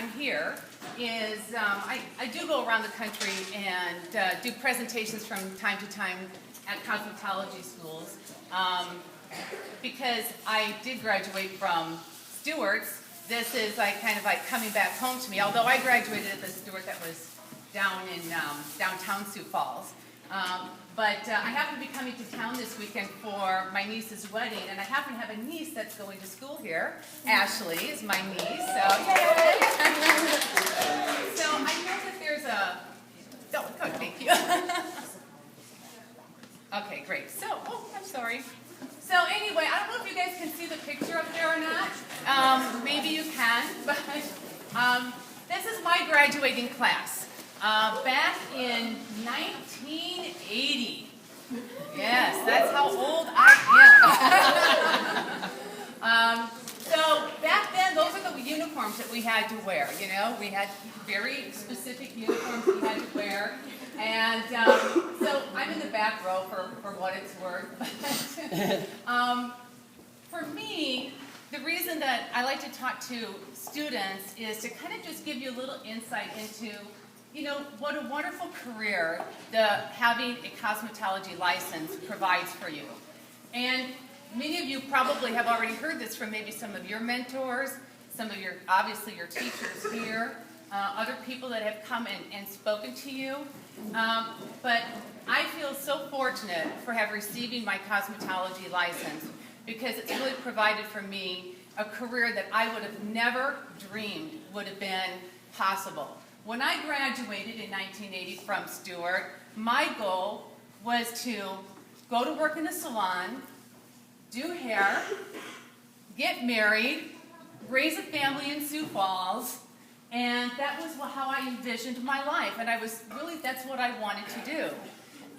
I'm here is I do go around the country and do presentations from time to time at cosmetology schools because I did graduate from Stewart's. This is kind of like coming back home to me, although I graduated at the Stewart that was down in downtown Sioux Falls. But I happen to be coming to town this weekend for my niece's wedding, and I happen to have a niece that's going to school here. Ashley is my niece, so yay! So I know that there's a... Oh, good, thank you. Okay, great. So, I'm sorry. So anyway, I don't know if you guys can see the picture up there or not. Maybe you can, but this is my graduating class. Back in 1980. Yes, that's how old I am. So back then, those are the uniforms that we had to wear. You know, we had very specific uniforms we had to wear. And so I'm in the back row for what it's worth. For me, the reason that I like to talk to students is to kind of just give you a little insight into, you know, what a wonderful career having a cosmetology license provides for you. And many of you probably have already heard this from maybe some of your mentors, some of your, obviously your teachers here, other people that have come and spoken to you. But I feel so fortunate for receiving my cosmetology license because it's really provided for me a career that I would have never dreamed would have been possible. When I graduated in 1980 from Stewart, my goal was to go to work in a salon, do hair, get married, raise a family in Sioux Falls, and that was how I envisioned my life. And that's what I wanted to do.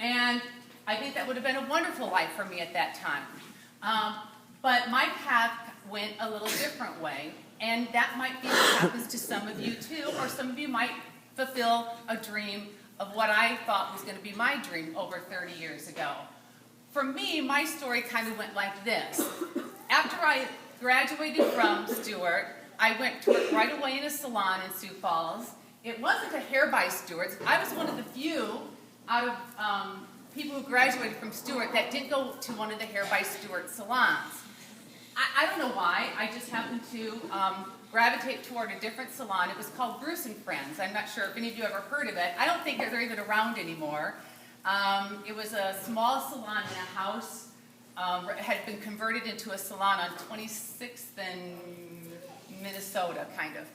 And I think that would have been a wonderful life for me at that time. But my path went a little different way. And that might be what happens to some of you too, or some of you might fulfill a dream of what I thought was going to be my dream over 30 years ago. For me, my story kind of went like this. After I graduated from Stewart, I went to work right away in a salon in Sioux Falls. It wasn't a Hair by Stewart's. I was one of the few out of people who graduated from Stewart that didn't go to one of the Hair by Stewart salons. I don't know why. I just happened to gravitate toward a different salon. It was called Bruce and Friends. I'm not sure if any of you ever heard of it. I don't think they're even around anymore. It was a small salon in a house. It had been converted into a salon on 26th and Minnesota, kind of.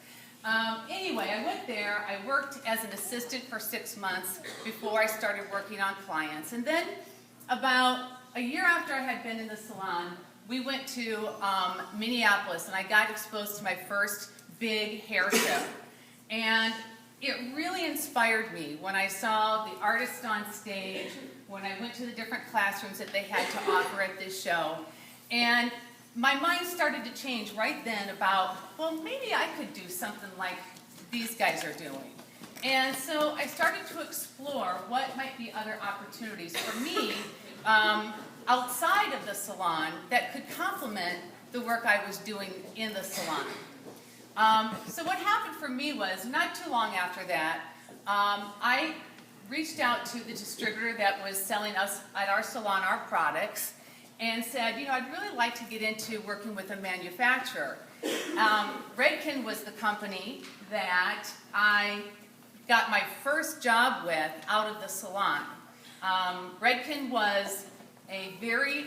Anyway, I went there. I worked as an assistant for 6 months before I started working on clients. And then about a year after I had been in the salon, we went to Minneapolis, and I got exposed to my first big hair show. And it really inspired me when I saw the artists on stage, when I went to the different classrooms that they had to offer at this show. And my mind started to change right then about, well, maybe I could do something like these guys are doing. And so I started to explore what might be other opportunities for me outside of the salon that could complement the work I was doing in the salon. So what happened for me was, not too long after that, I reached out to the distributor that was selling us at our salon our products and said, you know, I'd really like to get into working with a manufacturer. Redken was the company that I got my first job with out of the salon. Redken was a very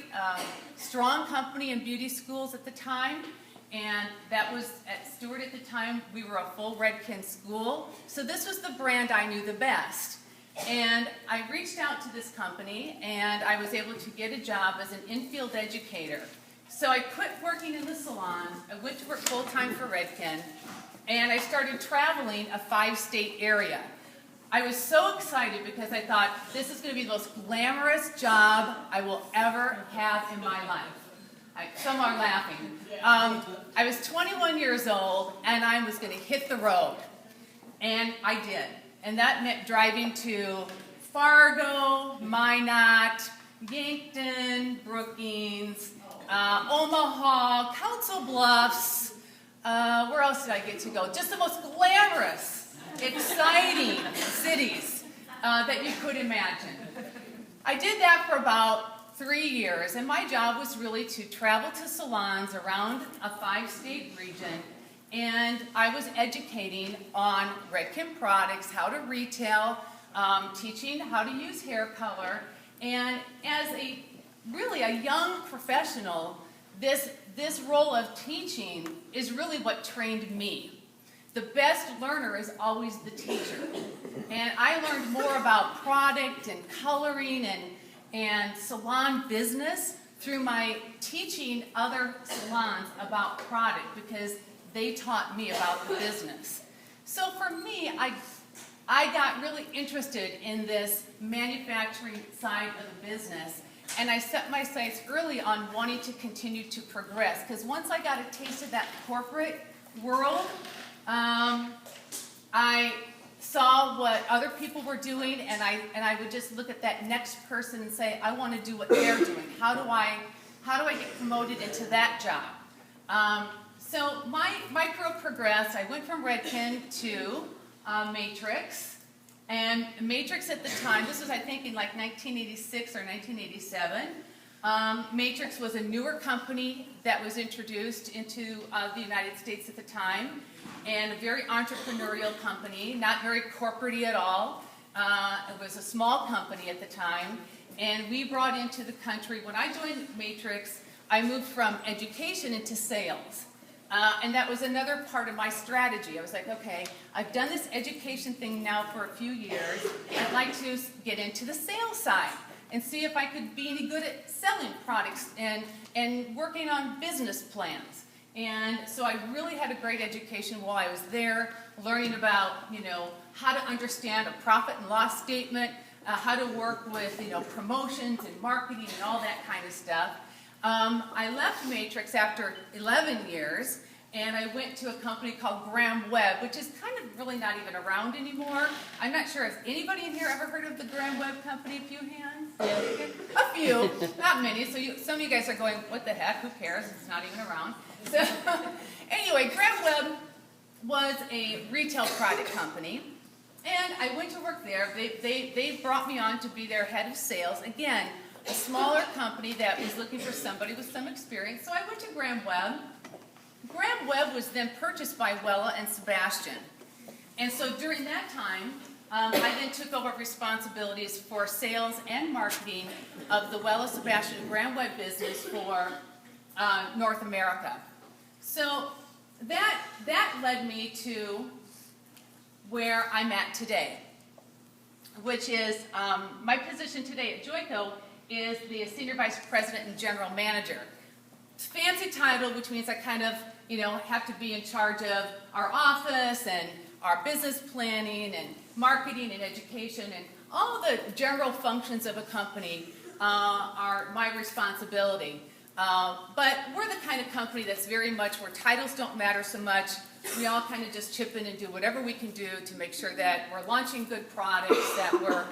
strong company in beauty schools at the time, and that was at Stewart at the time. We were a full Redken school, so this was the brand I knew the best. And I reached out to this company, and I was able to get a job as an in-field educator. So I quit working in the salon, I went to work full-time for Redken, and I started traveling a 5-state area. I was so excited because I thought, this is going to be the most glamorous job I will ever have in my life. Some are laughing. I was 21 years old, and I was going to hit the road. And I did. And that meant driving to Fargo, Minot, Yankton, Brookings, Omaha, Council Bluffs, Where else did I get to go? Just the most glamorous, exciting cities that you could imagine. I did that for about 3 years, and my job was really to travel to salons around a 5-state region, and I was educating on Redken products, how to retail, teaching how to use hair color, and as really a young professional, this role of teaching is really what trained me. The best learner is always the teacher. And I learned more about product and coloring and salon business through my teaching other salons about product because they taught me about the business. So for me, I got really interested in this manufacturing side of the business, and I set my sights early on wanting to continue to progress because once I got a taste of that corporate world, I saw what other people were doing, and I would just look at that next person and say, I want to do what they're doing. How do I get promoted into that job? So my career progressed. I went from Redken to Matrix. And Matrix at the time, this was I think in like 1986 or 1987, Matrix was a newer company that was introduced into the United States at the time, and a very entrepreneurial company, not very corporate-y at all. It was a small company at the time, and we brought into the country, when I joined Matrix, I moved from education into sales. And that was another part of my strategy. I was like, okay, I've done this education thing now for a few years. I'd like to get into the sales side and see if I could be any good at selling products and working on business plans. And so I really had a great education while I was there, learning about, how to understand a profit and loss statement, how to work with, promotions and marketing and all that kind of stuff. I left Matrix after 11 years, and I went to a company called Graham Webb, which is kind of really not even around anymore. I'm not sure, has anybody in here ever heard of the Graham Webb company? A few hands? A few, not many. So some of you guys are going, what the heck, who cares? It's not even around. So anyway, Graham Webb was a retail product company, and I went to work there. They brought me on to be their head of sales. Again, a smaller company that was looking for somebody with some experience. So I went to Graham Webb. Graham Webb was then purchased by Wella and Sebastian. And so during that time, I then took over responsibilities for sales and marketing of the Wella, Sebastian, and Graham Webb business for North America. So that led me to where I'm at today, which is my position today at Joico is the Senior Vice President and General Manager. It's a fancy title, which means I kind of, have to be in charge of our office and our business planning and marketing and education and all the general functions of a company are my responsibility. But we're the kind of company that's very much where titles don't matter so much. We all kind of just chip in and do whatever we can do to make sure that we're launching good products, that we're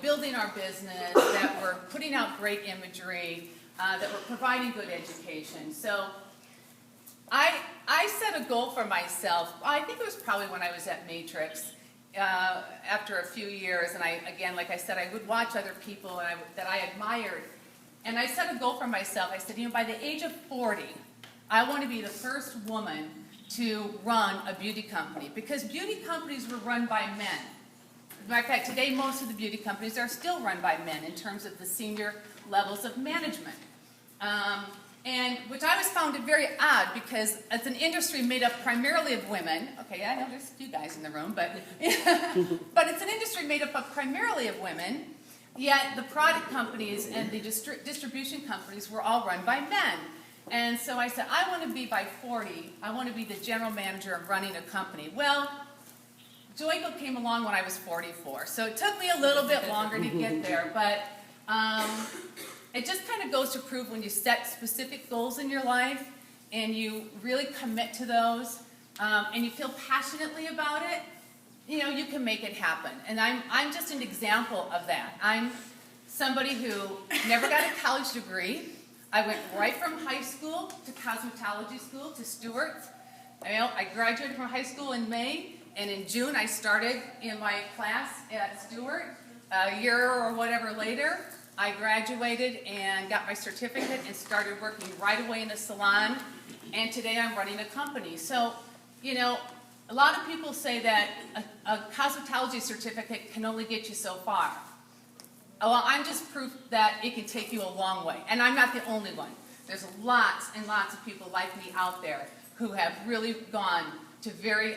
building our business, that we're putting out great imagery, that we're providing good education. So I set a goal for myself. I think it was probably when I was at Matrix after a few years, and again, like I said, I would watch other people that I admired, and I set a goal for myself. I said, by the age of 40, I want to be the first woman to run a beauty company, because beauty companies were run by men. As a matter of fact, today most of the beauty companies are still run by men in terms of the senior levels of management. And which I always found it very odd, because it's an industry made up primarily of women. Okay, I know there's a few guys in the room, but but it's an industry made up of primarily of women, yet the product companies and the distribution companies were all run by men. And so I said, I want to be by 40, I want to be the general manager of running a company. Well, Joico came along when I was 44, so it took me a little bit longer to get there, but it just kind of goes to prove when you set specific goals in your life and you really commit to those and you feel passionately about it, you can make it happen. And I'm just an example of that. I'm somebody who never got a college degree. I went right from high school to cosmetology school to Stewart's I graduated from high school in May, and in June I started in my class at Stewart. A year or whatever later, I graduated and got my certificate and started working right away in a salon, and today I'm running a company. So, you know, a lot of people say that a cosmetology certificate can only get you so far. Well, I'm just proof that it can take you a long way, and I'm not the only one. There's lots and lots of people like me out there who have really gone to very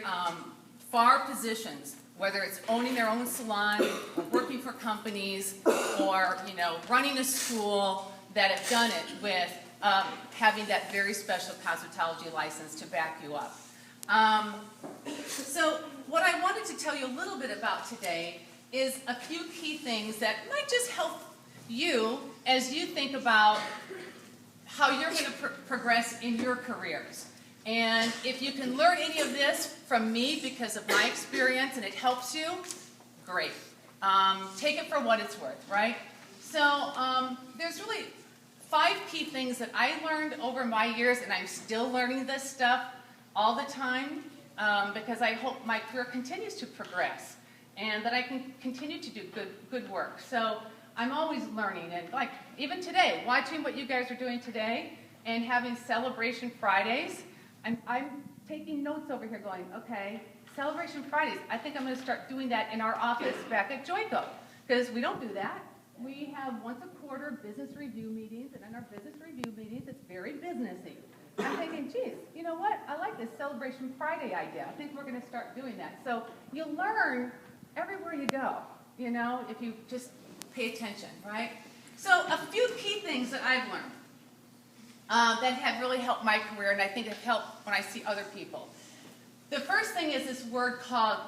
far positions, whether it's owning their own salon, or working for companies, or running a school, that have done it with having that very special cosmetology license to back you up. So what I wanted to tell you a little bit about today is a few key things that might just help you as you think about how you're going to progress in your careers. And if you can learn any of this from me because of my experience and it helps you, great. Take it for what it's worth, right? So there's really 5 key things that I learned over my years, and I'm still learning this stuff all the time because I hope my career continues to progress and that I can continue to do good work. So I'm always learning, and like even today, watching what you guys are doing today and having Celebration Fridays, I'm taking notes over here going, okay, Celebration Fridays, I think I'm going to start doing that in our office back at Joico, because we don't do that. We have once a quarter business review meetings, and in our business review meetings, it's very businessy. I'm thinking, geez, you know what? I like this Celebration Friday idea. I think we're going to start doing that. So you learn everywhere you go, if you just pay attention, right? So a few key things that I've learned that have really helped my career, and I think have helped when I see other people. The first thing is this word called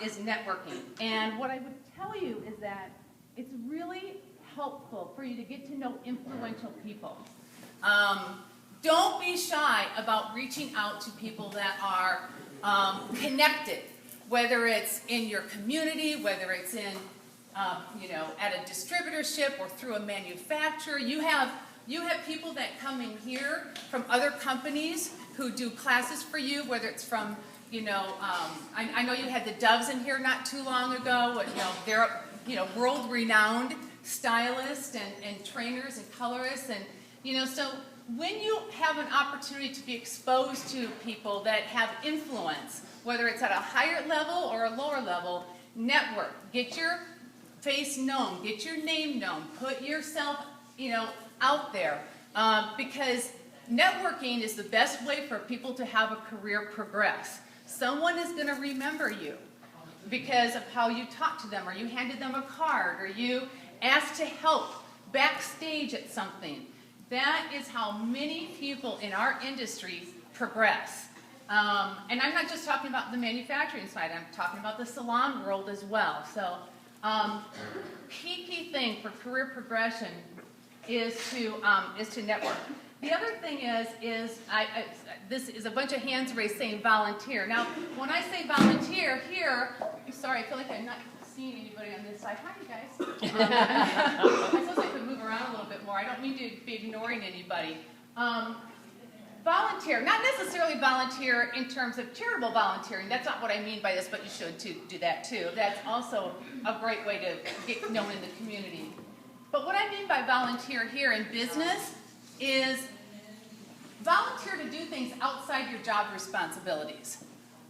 is networking. And what I would tell you is that it's really helpful for you to get to know influential people. Don't be shy about reaching out to people that are connected, whether it's in your community, whether it's in, at a distributorship or through a manufacturer. You have people that come in here from other companies who do classes for you, whether it's from, I know you had the Doves in here not too long ago. They're, world-renowned stylists and trainers and colorists. And, so when you have an opportunity to be exposed to people that have influence, whether it's at a higher level or a lower level, network. Get your face known. Get your name known. Put yourself, out there. Because networking is the best way for people to have a career progress. Someone is going to remember you because of how you talked to them, or you handed them a card, or you asked to help backstage at something. That is how many people in our industry progress. And I'm not just talking about the manufacturing side, I'm talking about the salon world as well. So key thing for career progression is to network. The other thing is this is a bunch of hands raised saying volunteer. Now, when I say volunteer here, sorry, I feel like I'm not seeing anybody on this side. Hi, you guys. I suppose I could move around a little bit more. I don't mean to be ignoring anybody. Volunteer, not necessarily volunteer in terms of charitable volunteering. That's not what I mean by this, but you should do that too. That's also a great way to get known in the community. But what I mean by volunteer here in business is volunteer to do things outside your job responsibilities.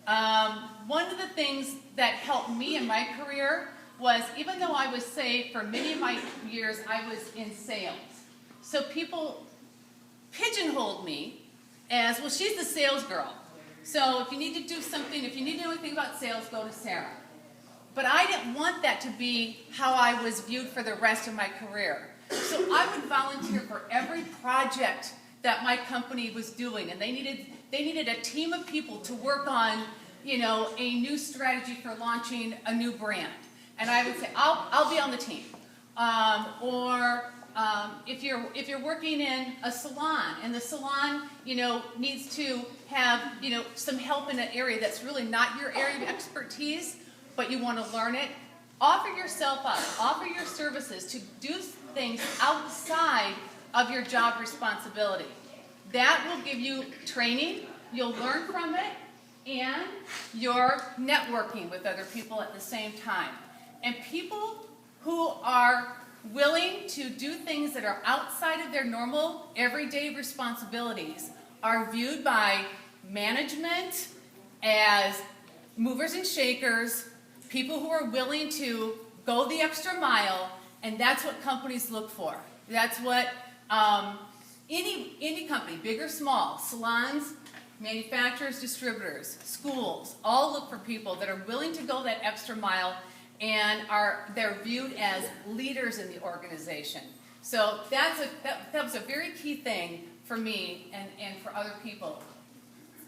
One of the things that helped me in my career was, even though I was, for many of my years, I was in sales. So people pigeonholed me as, well, she's the sales girl. So if you need to do something, if you need to know anything about sales, go to Sarah. But I didn't want that to be how I was viewed for the rest of my career. So I would volunteer for every project that my company was doing, and they needed a team of people to work on, a new strategy for launching a new brand. And I would say, I'll be on the team. If you're working in a salon, and the salon, needs to have, some help in an area that's really not your area of expertise, but you want to learn it, offer yourself up, offer your services to do things outside of your job responsibility. That will give you training, you'll learn from it, and you're networking with other people at the same time. And people who are willing to do things that are outside of their normal everyday responsibilities are viewed by management as movers and shakers, people who are willing to go the extra mile, and that's what companies look for. That's what any company, big or small, salons, manufacturers, distributors, schools, all look for people that are willing to go that extra mile and they're viewed as leaders in the organization. So that was a very key thing for me and for other people.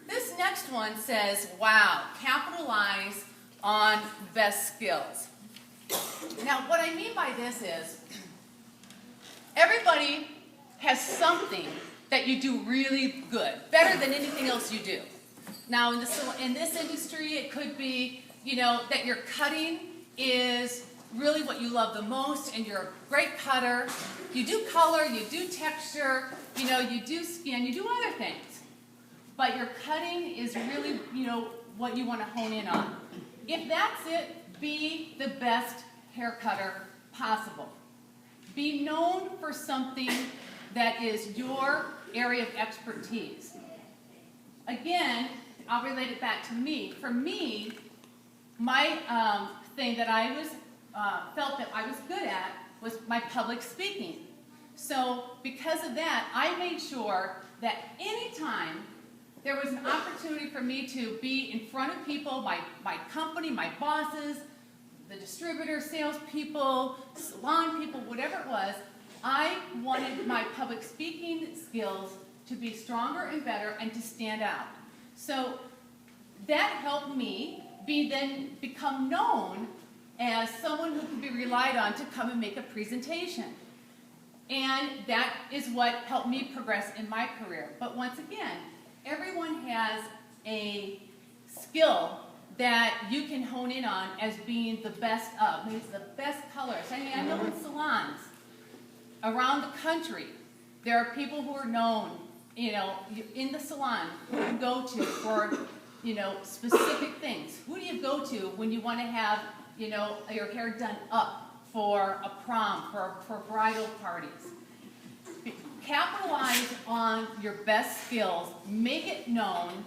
This next one says, wow, capitalize on best skills. Now, what I mean by this is, everybody has something that you do really good, better than anything else you do. Now, in this industry, it could be, that your cutting is really what you love the most, and you're a great cutter. You do color, you do texture, you do skin, you do other things. But your cutting is really, what you want to hone in on. If that's it, be the best hair cutter possible. Be known for something that is your area of expertise. Again, I'll relate it back to me. For me, my thing that I felt that I was good at was my public speaking. So because of that, I made sure that anytime there was an opportunity for me to be in front of people, my company, my bosses, the distributors, salespeople, salon people, whatever it was, I wanted my public speaking skills to be stronger and better and to stand out. So that helped me then become known as someone who can be relied on to come and make a presentation. And that is what helped me progress in my career. But once again, everyone has a skill that you can hone in on as being the best of. Maybe it's the best colors. I know in salons around the country, there are people who are known, in the salon, who you go to for, specific things. Who do you go to when you want to have, your hair done up for a prom, for bridal parties? Capitalize on your best skills, make it known,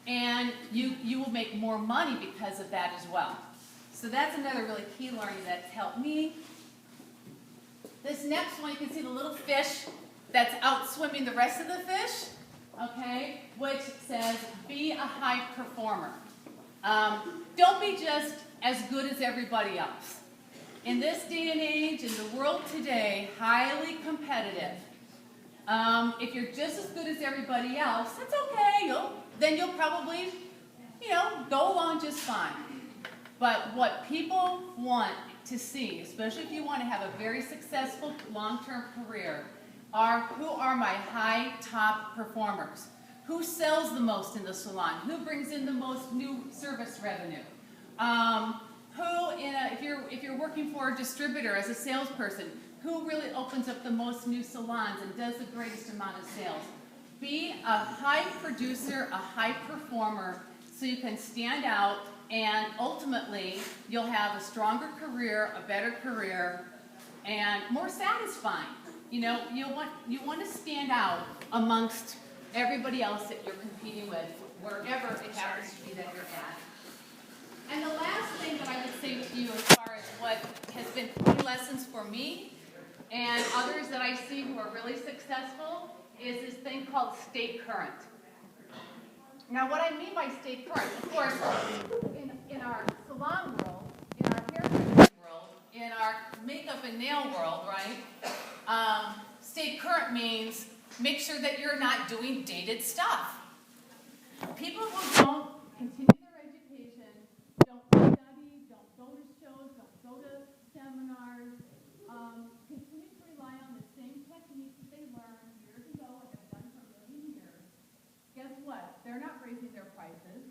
and you will make more money because of that as well. So that's another really key learning that's helped me. This next one, you can see the little fish that's out swimming the rest of the fish, okay, which says, be a high performer. Don't be just as good as everybody else. In this day and age, in the world today, highly competitive. If you're just as good as everybody else, that's okay. Then you'll probably, go along just fine. But what people want to see, especially if you want to have a very successful long-term career, are who are my high top performers? Who sells the most in the salon? Who brings in the most new service revenue? If you're working for a distributor as a salesperson, who really opens up the most new salons and does the greatest amount of sales? Be a high producer, a high performer, so you can stand out, and ultimately you'll have a stronger career, a better career, and more satisfying. You want to stand out amongst everybody else that you're competing with, wherever it happens to be that you're at. And the last thing that I would say to you as far as what has been key lessons for me and others that I see who are really successful is this thing called stay current. Now, what I mean by stay current, of course, in our salon world, in our haircut world, in our makeup and nail world, right? Stay current means make sure that you're not doing dated stuff. People who don't continue their education, don't study, don't go to shows, don't go to seminars, continue to rely on the same techniques that they learned years ago and have done for a million years. Guess what? They're not raising their prices.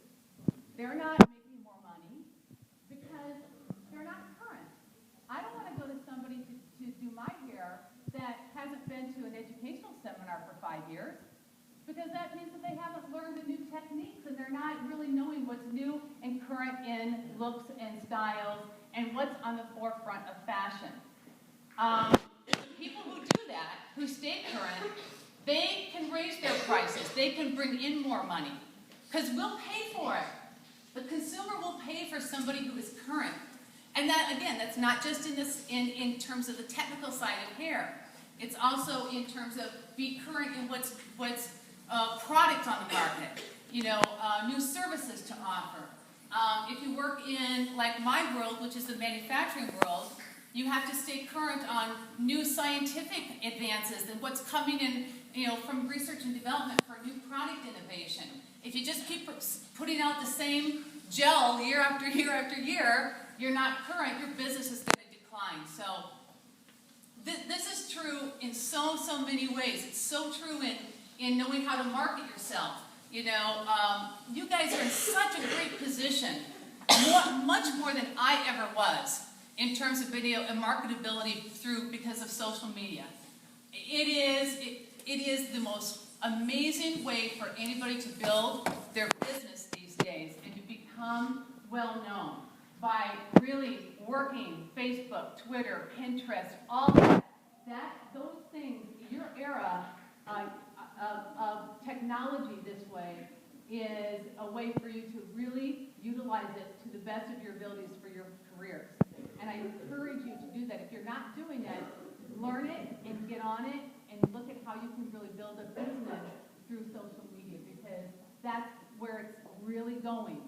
They're not making more money because they're not current. I don't want to go to somebody to do my hair that hasn't been to an educational seminar for 5 years, because that means that they haven't learned the new techniques and they're not really knowing current in looks and styles and what's on the forefront of fashion. People who do that, who stay current, they can raise their prices. They can bring in more money because we'll pay for it. The consumer will pay for somebody who is current. And that, again, that's not just in terms of the technical side of hair. It's also in terms of be current in what's product on the market. New services to offer. If you work in, like my world, which is the manufacturing world, you have to stay current on new scientific advances and what's coming in, from research and development for new product innovation. If you just keep putting out the same gel year after year after year, you're not current, your business is going to decline. So this is true in so many ways. It's so true in knowing how to market yourself. You guys are in such a great position, much more than I ever was, in terms of video and marketability because of social media. It is the most amazing way for anybody to build their business these days and to become well known by really working Facebook, Twitter, Pinterest, all that. Those things, your era of technology this way is a way for you to really utilize it to the best of your abilities for your careers. And I encourage you to do that. If you're not doing it, learn it and get on it and look at how you can really build a business through social media, because that's where it's really going.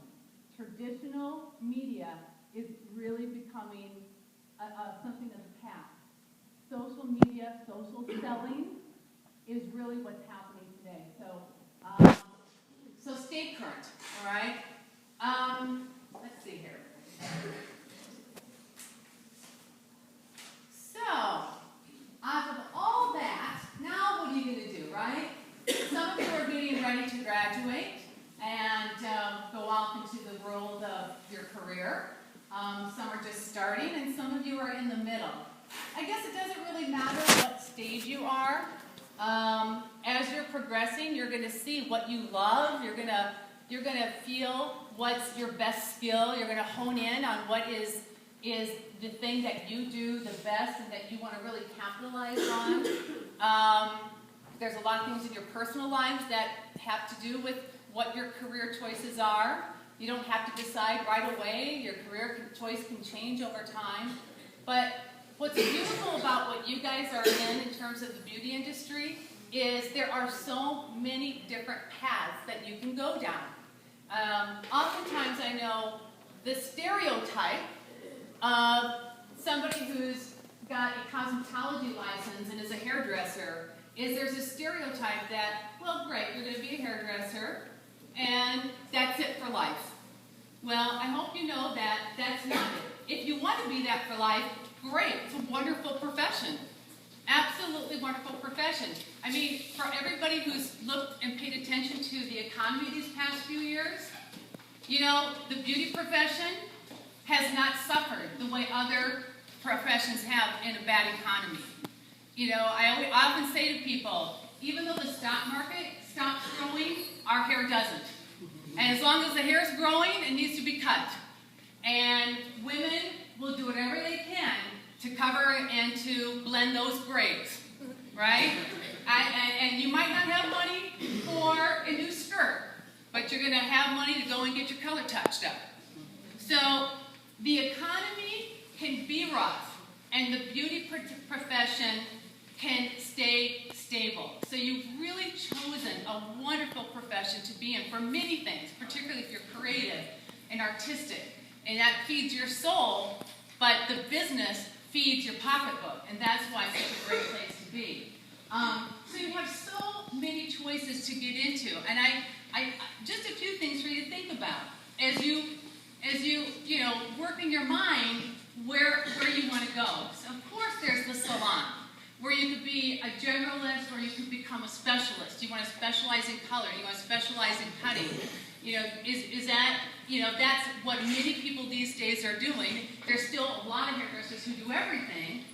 Traditional media is really becoming something of the past. Social media, social selling is really what's happening today. So stay current, all right? Let's see here. So, out of all that, now what are you going to do, right? Some of you are getting ready to graduate and go off into the world of your career. Some are just starting, and some of you are in the middle. I guess it doesn't really matter what stage you are. As you're progressing, you're going to see what you love. You're going to feel what's your best skill. You're going to hone in on what is the thing that you do the best and that you want to really capitalize on. There's a lot of things in your personal lives that have to do with what your career choices are. You don't have to decide right away. Your career choice can change over time. But what's beautiful about what you guys are in terms of the beauty industry is there are so many different paths that you can go down. Oftentimes I know the stereotype of somebody who's got a cosmetology license and is a hairdresser is there's a stereotype that, well, great, you're going to be a hairdresser and that's it for life. Well, I hope you know that that's not it. If you want to be that for life, great. It's a wonderful profession. Absolutely wonderful profession. I mean, for everybody who's looked and paid attention to the economy these past few years, the beauty profession has not suffered the way other professions have in a bad economy. I often say to people, even though the stock market stops growing, our hair doesn't. And as long as the hair is growing, it needs to be cut. And women will do whatever they can to cover and to blend those grays, right? And you might not have money for a new skirt, but you're going to have money to go and get your color touched up. So the economy can be rough, and the beauty profession can stay stable. So you've really chosen a wonderful profession to be in for many things, particularly if you're creative and artistic, and that feeds your soul, but the business feeds your pocketbook, and that's why it's such a great place to be. So you have so many choices to get into, and I just a few things for you to think about as you work in your mind where you want to go. So of course, there's the salon, where you could be a generalist, or you could become a specialist. You want to specialize in color. You want to specialize in cutting. Is that, that's what many people these days are doing. There's still a lot of hairdressers who do everything.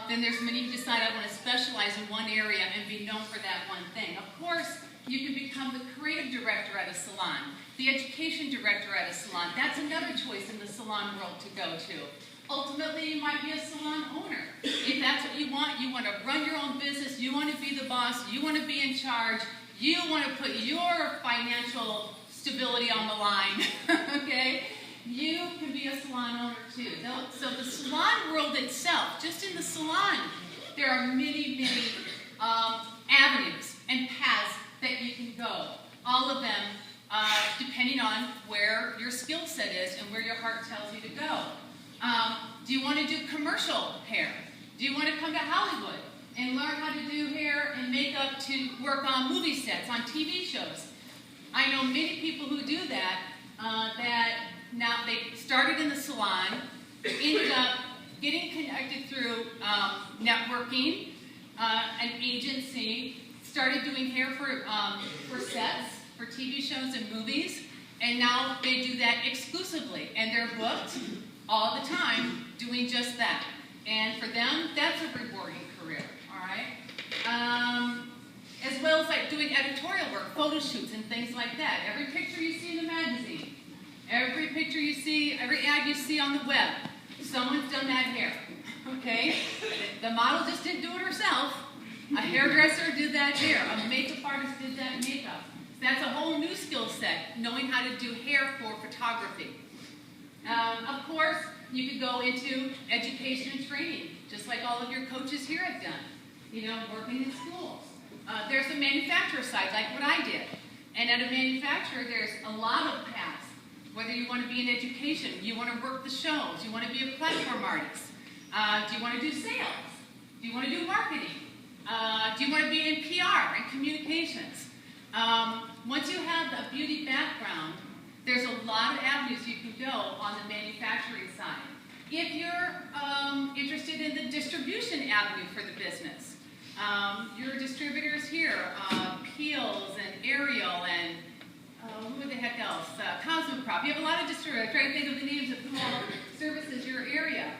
Then there's many who decide I want to specialize in one area and be known for that one thing. Of course, You can become the creative director at a salon, the education director at a salon. That's another choice in the salon world to go to. Ultimately, you might be a salon owner. If that's what you want to run your own business, you want to be the boss, you want to be in charge, you want to put your financial stability on the line, okay? You can be a salon owner too. So the salon world itself, just in the salon, there are many, many avenues and paths that you can go. All of them depending on where your skill set is and where your heart tells you to go. Do you want to do commercial hair? Do you want to come to Hollywood and learn how to do hair and makeup to work on movie sets, on TV shows? I know many people who do that, that now they started in the salon, ended up getting connected through networking, an agency, started doing hair for sets, for TV shows and movies, and now they do that exclusively, and they're booked all the time doing just that. And for them, that's a rewarding career, all right? As well as like doing editorial work, photo shoots and things like that. Every picture you see in the magazine, every picture you see, every ad you see on the web, someone's done that hair, okay? The model just didn't do it herself. A hairdresser did that hair. A makeup artist did that makeup. That's a whole new skill set, knowing how to do hair for photography. Of course, you could go into education and training, just like all of your coaches here have done, you know, working in schools. There's a manufacturer side, like what I did. And at a manufacturer, there's a lot of paths. Whether you want to be in education, you want to work the shows, you want to be a platform artist, do you want to do sales, do you want to do marketing, do you want to be in PR and communications? Once you have a beauty background, there's a lot of avenues you can go on the manufacturing side. If you're interested in the distribution avenue for the business, your distributors here, Peels and Ariel and who the heck else? Cosmoprop. You have a lot of distributors. I'm trying to think of the names of who all services your area.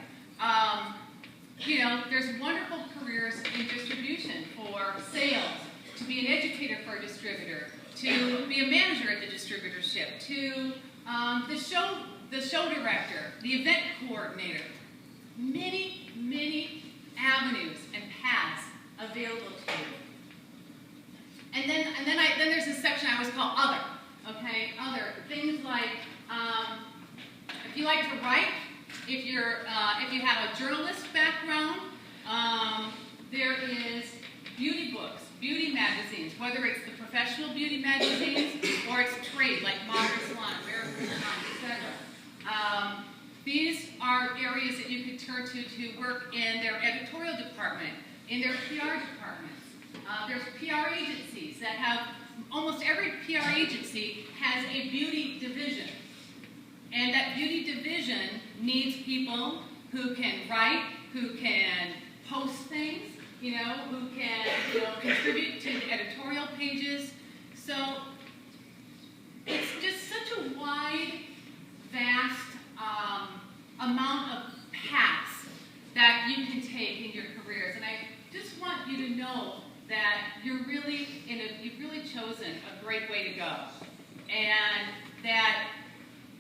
You know, there's wonderful careers in distribution for sales, to be an educator for a distributor, to be a manager at the distributorship, to the show director, the event coordinator. Many, many avenues and paths available to you. And then there's a section I always call other. Okay, other things like if you like to write, if you have a journalist background, there is beauty books, beauty magazines, whether it's the professional beauty magazines or it's trade like Modern Salon, American Salon, etc. These are areas that you could turn to work in their editorial department, in their PR departments. There's PR agencies that have, almost every PR agency has a beauty division. And that beauty division needs people who can write, who can post things, you know, who can, you know, contribute to the editorial pages. So it's just such a wide, vast amount of paths that you can take in your careers. And I just want you to know that you've really chosen a great way to go. And that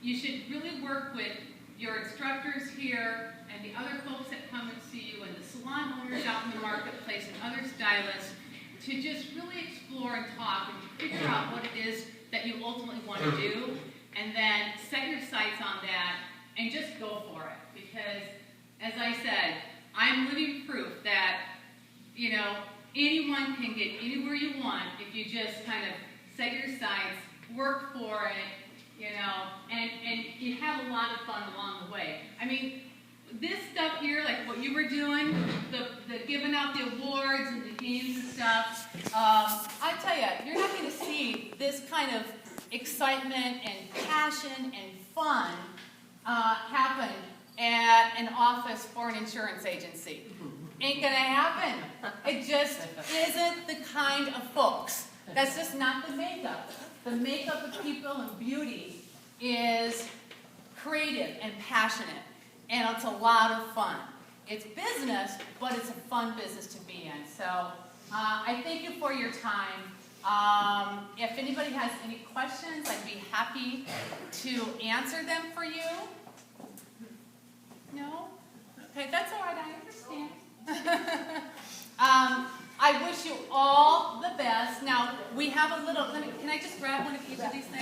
you should really work with your instructors here and the other folks that come and see you and the salon owners out in the marketplace and other stylists to just really explore and talk and figure out what it is that you ultimately want to do, and then set your sights on that and just go for it. Because, as I said, I'm living proof that, you know, anyone can get anywhere you want if you just kind of set your sights, work for it, you know, and you have a lot of fun along the way. I mean, this stuff here, like what you were doing, the giving out the awards and the games and stuff, I tell you, you're not going to see this kind of excitement and passion and fun happen at an office for an insurance agency. Ain't gonna happen. It just isn't the kind of folks. That's just not the makeup. The makeup of people and beauty is creative and passionate, and it's a lot of fun. It's business, but it's a fun business to be in. So I thank you for your time. If anybody has any questions, I'd be happy to answer them for you. No? Okay, that's all right, I understand. I wish you all the best. Now, we have a little, can I just grab one of each of these things?